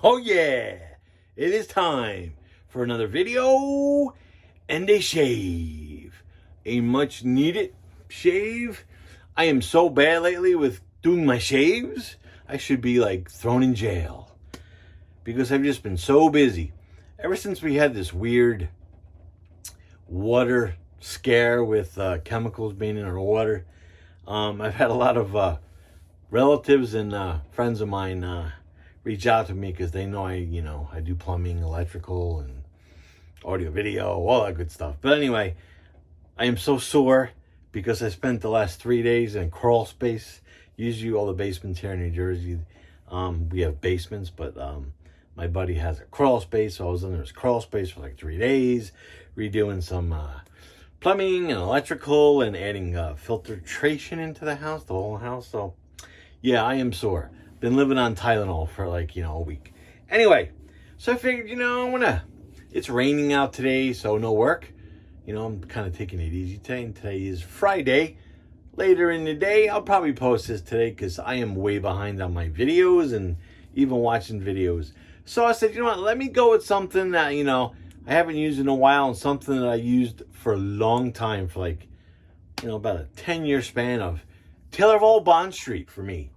Oh yeah, it is time for another video and a shave. A much needed shave. I am so bad lately with doing my shaves. I should be like thrown in jail because I've just been so busy. Ever since we had this weird water scare with chemicals being in our water, I've had a lot of relatives and friends of mine reach out to me because they know I do plumbing, electrical, and audio, video, all that good stuff. But anyway, I am so sore because I spent the last 3 days in crawl space. Usually all the basements here in New Jersey, we have basements, but my buddy has a crawl space, so I was in this crawl space for like 3 days, redoing some plumbing and electrical and adding filtration into the house, the whole house. So yeah, I am sore. Been living on Tylenol for like, a week. Anyway, so I figured, it's raining out today, so no work. I'm kind of taking it easy today, and today is Friday. Later in the day, I'll probably post this today because I am way behind on my videos and even watching videos. So I said, let me go with something that, I haven't used in a while, and something that I used for a long time, for like, about a 10-year span of Taylor Bond Street for me.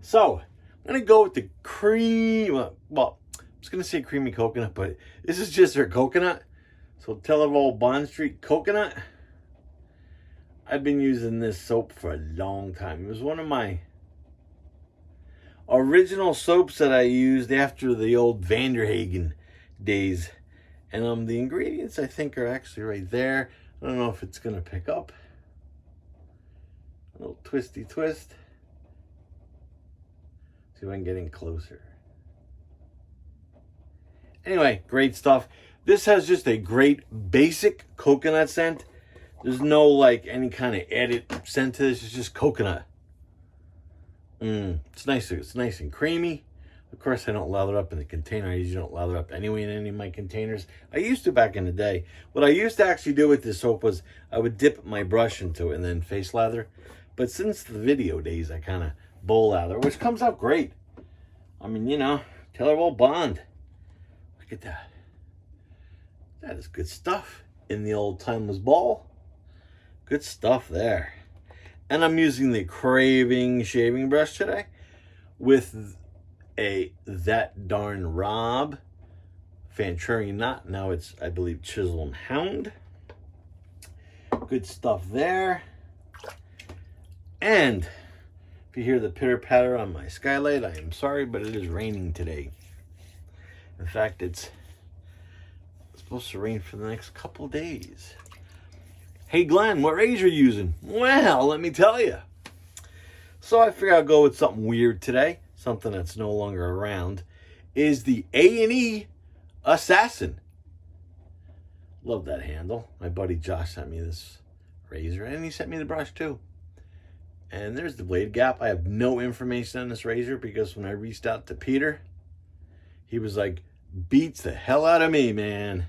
So I'm going to go with the cream, well, I was going to say creamy coconut, but this is just their coconut. So Taylor Bond Street Coconut. I've been using this soap for a long time. It was one of my original soaps that I used after the old Vanderhagen days. And the ingredients, I think, are actually right there. I don't know if it's going to pick up. A little twisty twist. See if I can get in closer. Anyway, great stuff. This has just a great basic coconut scent. There's no like any kind of added scent to this. It's just coconut. It's nice. It's nice and creamy. Of course, I don't lather up in the container. I usually don't lather up anyway in any of my containers. I used to back in the day. What I used to actually do with this soap was I would dip my brush into it and then face lather. But since the video days, I kind of bowl lather, which comes out great. I mean, Taylor Bond. Look at that. That is good stuff in the old timeless bowl. Good stuff there. And I'm using the Craving shaving brush today with a That Darn Rob Fanchurian knot. Now it's, I believe, Chisel and Hound. Good stuff there. And if you hear the pitter patter on my skylight, I am sorry, but it is raining today. In fact, it's supposed to rain for the next couple days. Hey Glenn, what razor are you using? Well, let me tell you. So I figured I'll go with something weird today, something that's no longer around, is the A&E Assassin. Love that handle. My buddy Josh sent me this razor, and he sent me the brush too. And there's the blade gap. I have no information on this razor because when I reached out to Peter, he was like, beats the hell out of me, man.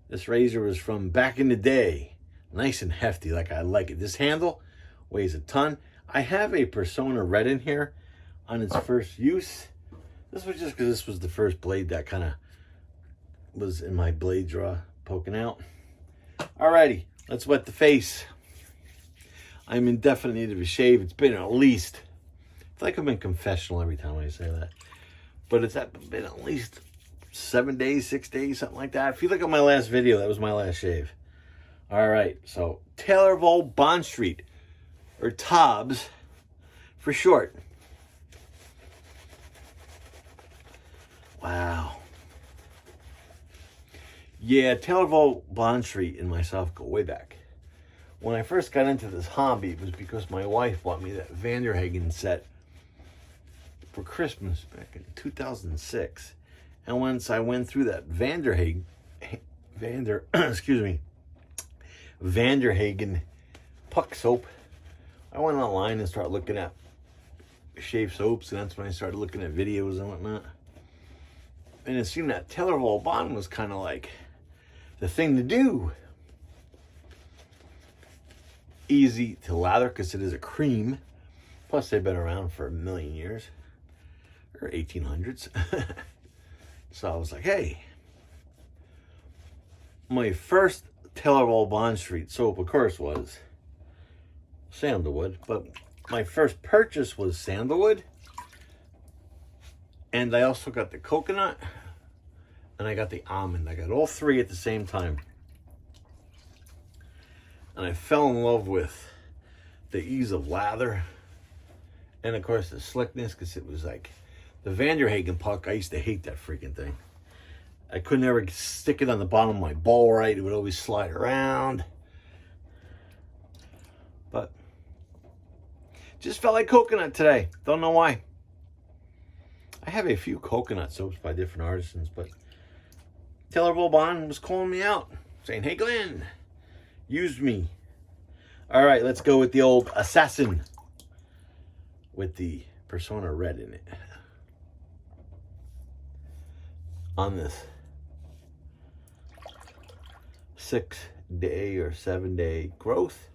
This razor was from back in the day. Nice and hefty, like I like it. This handle weighs a ton. I have a Persona Red in here on its first use. This was just because this was the first blade that kind of was in my blade drawer poking out. Alrighty, let's wet the face. I'm in definite need of a shave. It's been at least, I feel like I'm in confessional every time I say that, but it's been at least 7 days, 6 days, something like that. I feel like on my last video, that was my last shave. All right, so Taylor Bond Street, or TOBS for short. Wow. Yeah, Taylor Bond Street and myself go way back. When I first got into this hobby, it was because my wife bought me that Vanderhagen set for Christmas back in 2006. And once I went through that Vanderhagen puck soap, I went online and started looking at shave soaps, and that's when I started looking at videos and whatnot. And it seemed that Taylor Bond was kind of like the thing to do. Easy to lather because it is a cream. Plus, they've been around for a million years, or 1800s. So I was like, hey, my first Taylor of Bond Street soap, of course, was sandalwood, but my first purchase was sandalwood, and I also got the coconut, and I got the almond. I got all three at the same time, and I fell in love with the ease of lather, and of course the slickness, because it was like the Vanderhagen puck. I used to hate that freaking thing. I couldn't ever stick it on the bottom of my bowl right. It would always slide around. But just felt like coconut today. Don't know why. I have a few coconut soaps by different artisans, but Taylor Bond was calling me out, saying, hey Glenn, use me. All right, let's go with the old Assassin with the Persona Red in it. On this 6-day or 7-day growth.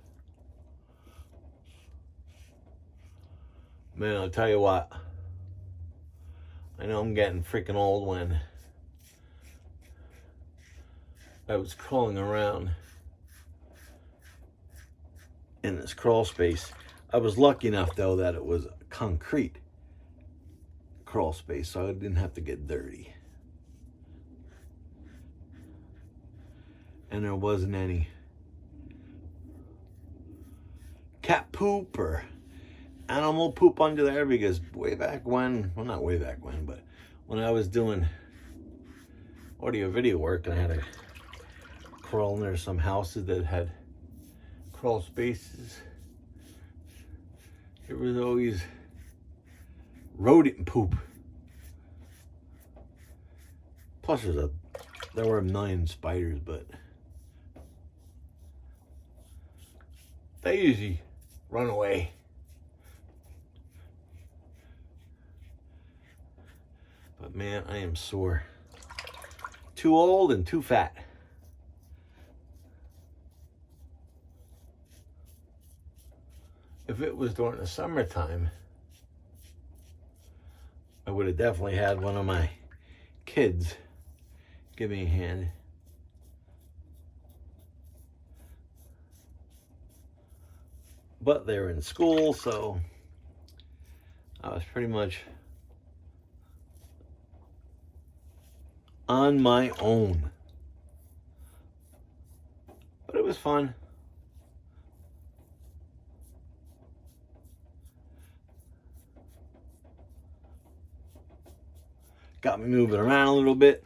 Man, I'll tell you what. I know I'm getting freaking old when I was crawling around in this crawl space. I was lucky enough, though, that it was a concrete crawl space, so I didn't have to get dirty. And there wasn't any cat poop or animal poop under there, because way back when, well, not way back when, but when I was doing audio video work and I had to crawl near some houses that had crawl spaces, there was always rodent poop. Plus there were a million spiders, but they usually run away. But man, I am sore. Too old and too fat. If it was during the summertime, I would have definitely had one of my kids give me a hand. But they were in school, so I was pretty much on my own. But it was fun. Got me moving around a little bit.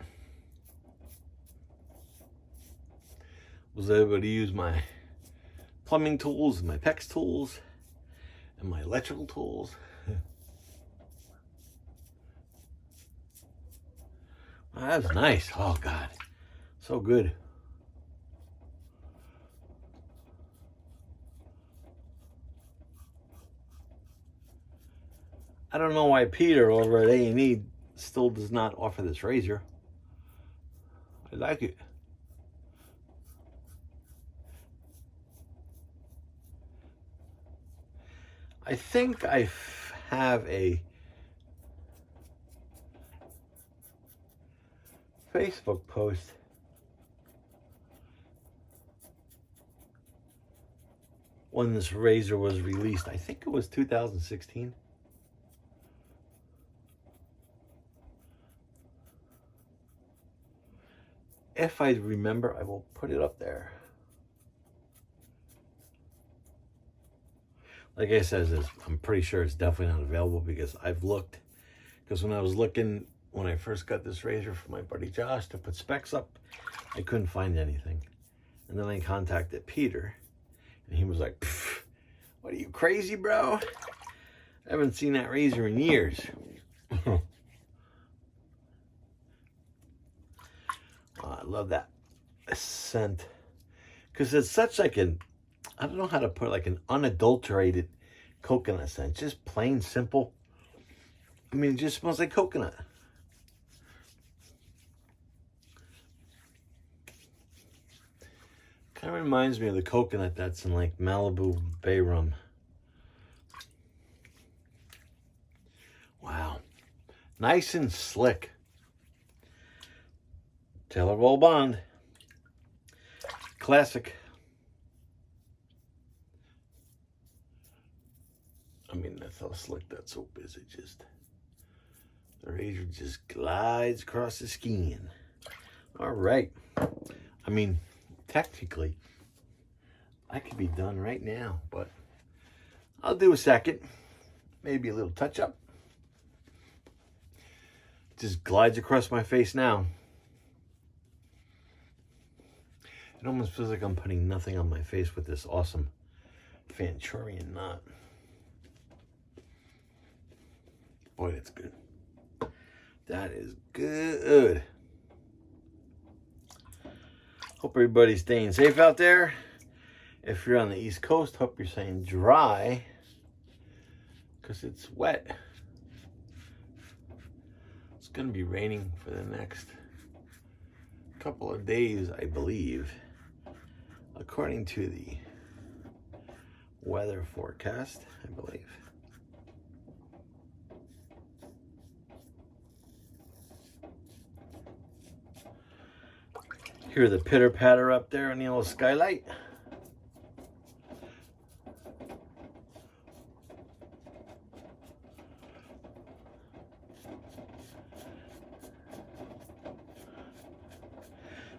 Was able to use my plumbing tools and my PEX tools and my electrical tools. Wow, that was nice. Oh God, so good. I don't know why Peter over at A&E still does not offer this razor. I like it. I think I have a Facebook post when this razor was released. I think it was 2016. If I remember, I will put it up there. Like I said, I'm pretty sure it's definitely not available, because I've looked. Because when I was looking, when I first got this razor for my buddy Josh to put specs up, I couldn't find anything. And then I contacted Peter, and he was like, what are you, crazy, bro? I haven't seen that razor in years. I love that scent, because it's such like an, I don't know how to put it, like an unadulterated coconut scent. Just plain simple. I mean, it just smells like coconut. Kind of reminds me of the coconut that's in like Malibu Bay Rum. Wow. Nice and slick. Taylor Roll Bond. Classic. I mean, that's how slick that soap is. It just, the razor just glides across the skin. All right. I mean, technically, I could be done right now, but I'll do a second. Maybe a little touch up. Just glides across my face now. It almost feels like I'm putting nothing on my face with this awesome Fanchurian knot. Boy, that's good. That is good. Hope everybody's staying safe out there. If you're on the East Coast, hope you're staying dry, because it's wet. It's going to be raining for the next couple of days, I believe, according to the weather forecast, I believe. Hear the pitter patter up there on the little skylight.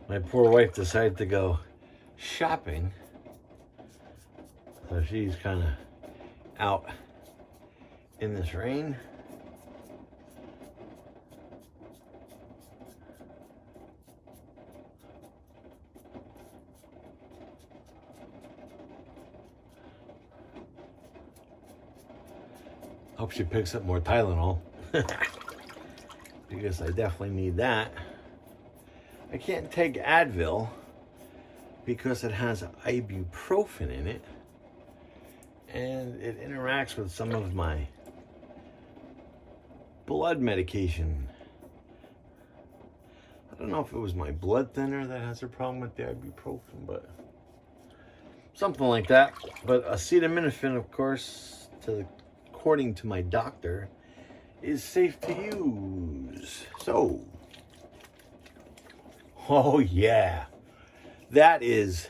My poor wife decided to go shopping, so she's kind of out in this rain. Hope she picks up more Tylenol, because I definitely need that. I can't take Advil because it has ibuprofen in it, and it interacts with some of my blood medication. I don't know if it was my blood thinner that has a problem with the ibuprofen, but something like that. But acetaminophen, of course, according to my doctor, is safe to use. So, oh yeah, that is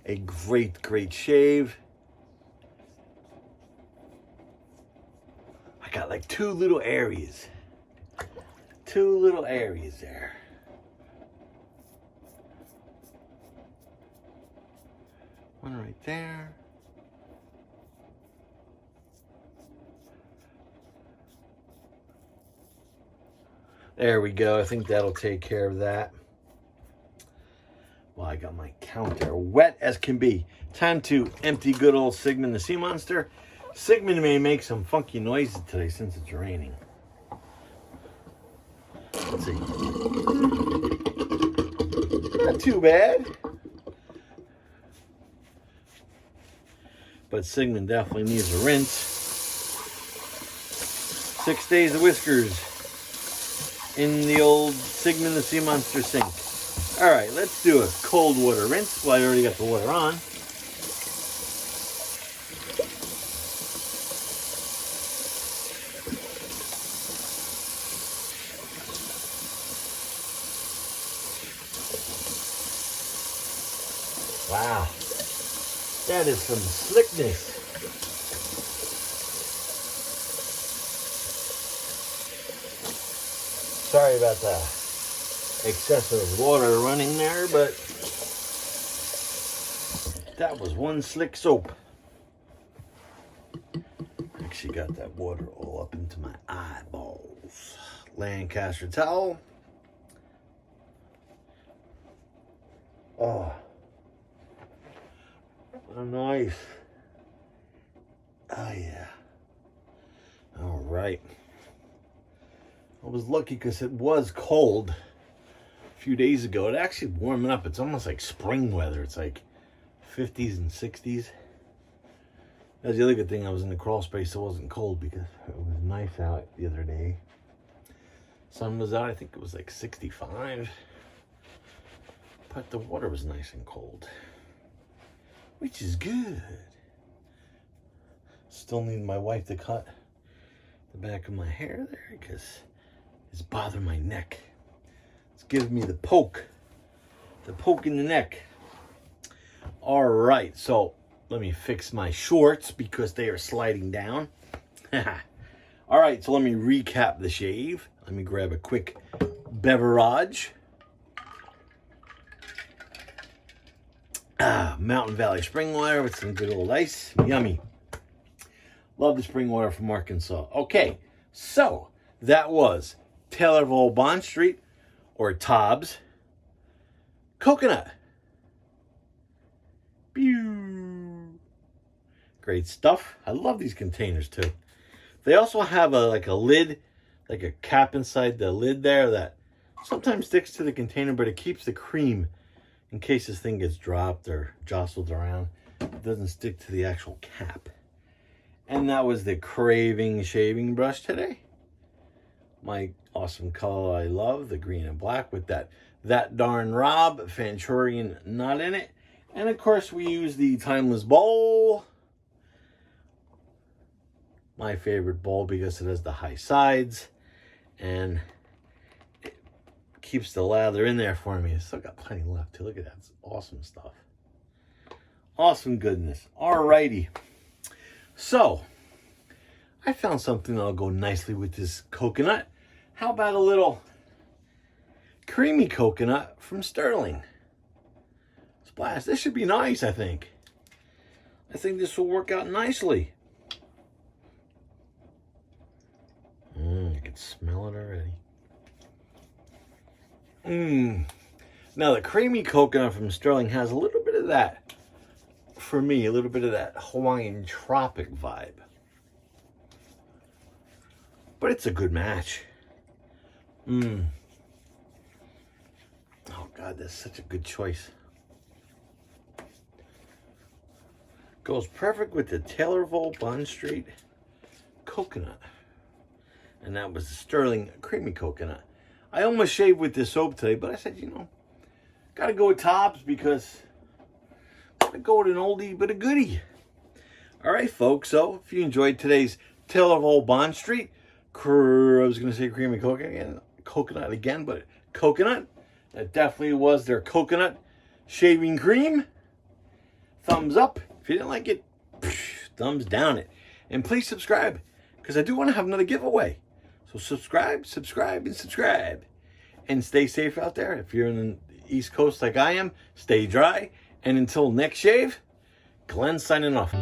a great shave. I got like two little areas there. One right there. There we go. I think that'll take care of that. Well, I got my counter wet as can be. Time to empty good old Sigmund the Sea Monster. Sigmund may make some funky noises today since it's raining. Let's see. Not too bad. But Sigmund definitely needs a rinse. 6 days of whiskers in the old Sigmund the Sea Monster sink. All right, let's do a cold water rinse. Well, I already got the water on. Wow, that is some slickness. Sorry about the excessive water running there, but that was one slick soap. Actually got that water all up into my eyeballs. Lancaster Towel. Oh, nice. Oh yeah. All right. I was lucky because it was cold a few days ago. It actually warming up. It's almost like spring weather. It's like 50s and 60s. That's the other good thing. I was in the crawl space, so it wasn't cold because it was nice out the other day. Sun was out. I think it was like 65. But the water was nice and cold, which is good. Still need my wife to cut the back of my hair there because it's bothering my neck. It's giving me the poke in the neck. All right, so let me fix my shorts because they are sliding down. All right, so let me recap the shave. Let me grab a quick beverage. Mountain Valley spring water with some good old ice. Yummy. Love the spring water from Arkansas. Okay, so that was Taylor of Old Bond Street, or TOBS Coconut. Pew. Great stuff. I love these containers too. They also have a lid, like a cap inside the lid there that sometimes sticks to the container, but it keeps the cream in case this thing gets dropped or jostled around. It doesn't stick to the actual cap. And that was the Craving shaving brush today. My awesome color I love, the green and black with that darn Rob Fanchurian knot in it. And of course we use the Timeless bowl. My favorite bowl because it has the high sides and it keeps the lather in there for me. It's still got plenty left too. Look at that. It's awesome stuff. Awesome goodness. Alrighty. So, I found something that'll go nicely with this coconut. How about a little creamy coconut from Stirling? Splash. This should be nice, I think. I think this will work out nicely. I can smell it already. Now, the creamy coconut from Stirling has a little bit of that, for me, a little bit of that Hawaiian tropic vibe. But it's a good match. Oh, God, that's such a good choice. Goes perfect with the Taylor of Old Bond Street coconut. And that was the Stirling creamy coconut. I almost shaved with this soap today, but I said, gotta go with TOBS because gotta go with an oldie but a goodie. All right, folks. So if you enjoyed today's Taylor of Old Bond Street, I was gonna say creamy coconut again, but coconut. That definitely was their coconut shaving cream. Thumbs up. If you didn't like it, thumbs down it. And please subscribe because I do want to have another giveaway. So subscribe, and subscribe. And stay safe out there. If you're in the East Coast like I am, stay dry. And until next shave, Glenn signing off.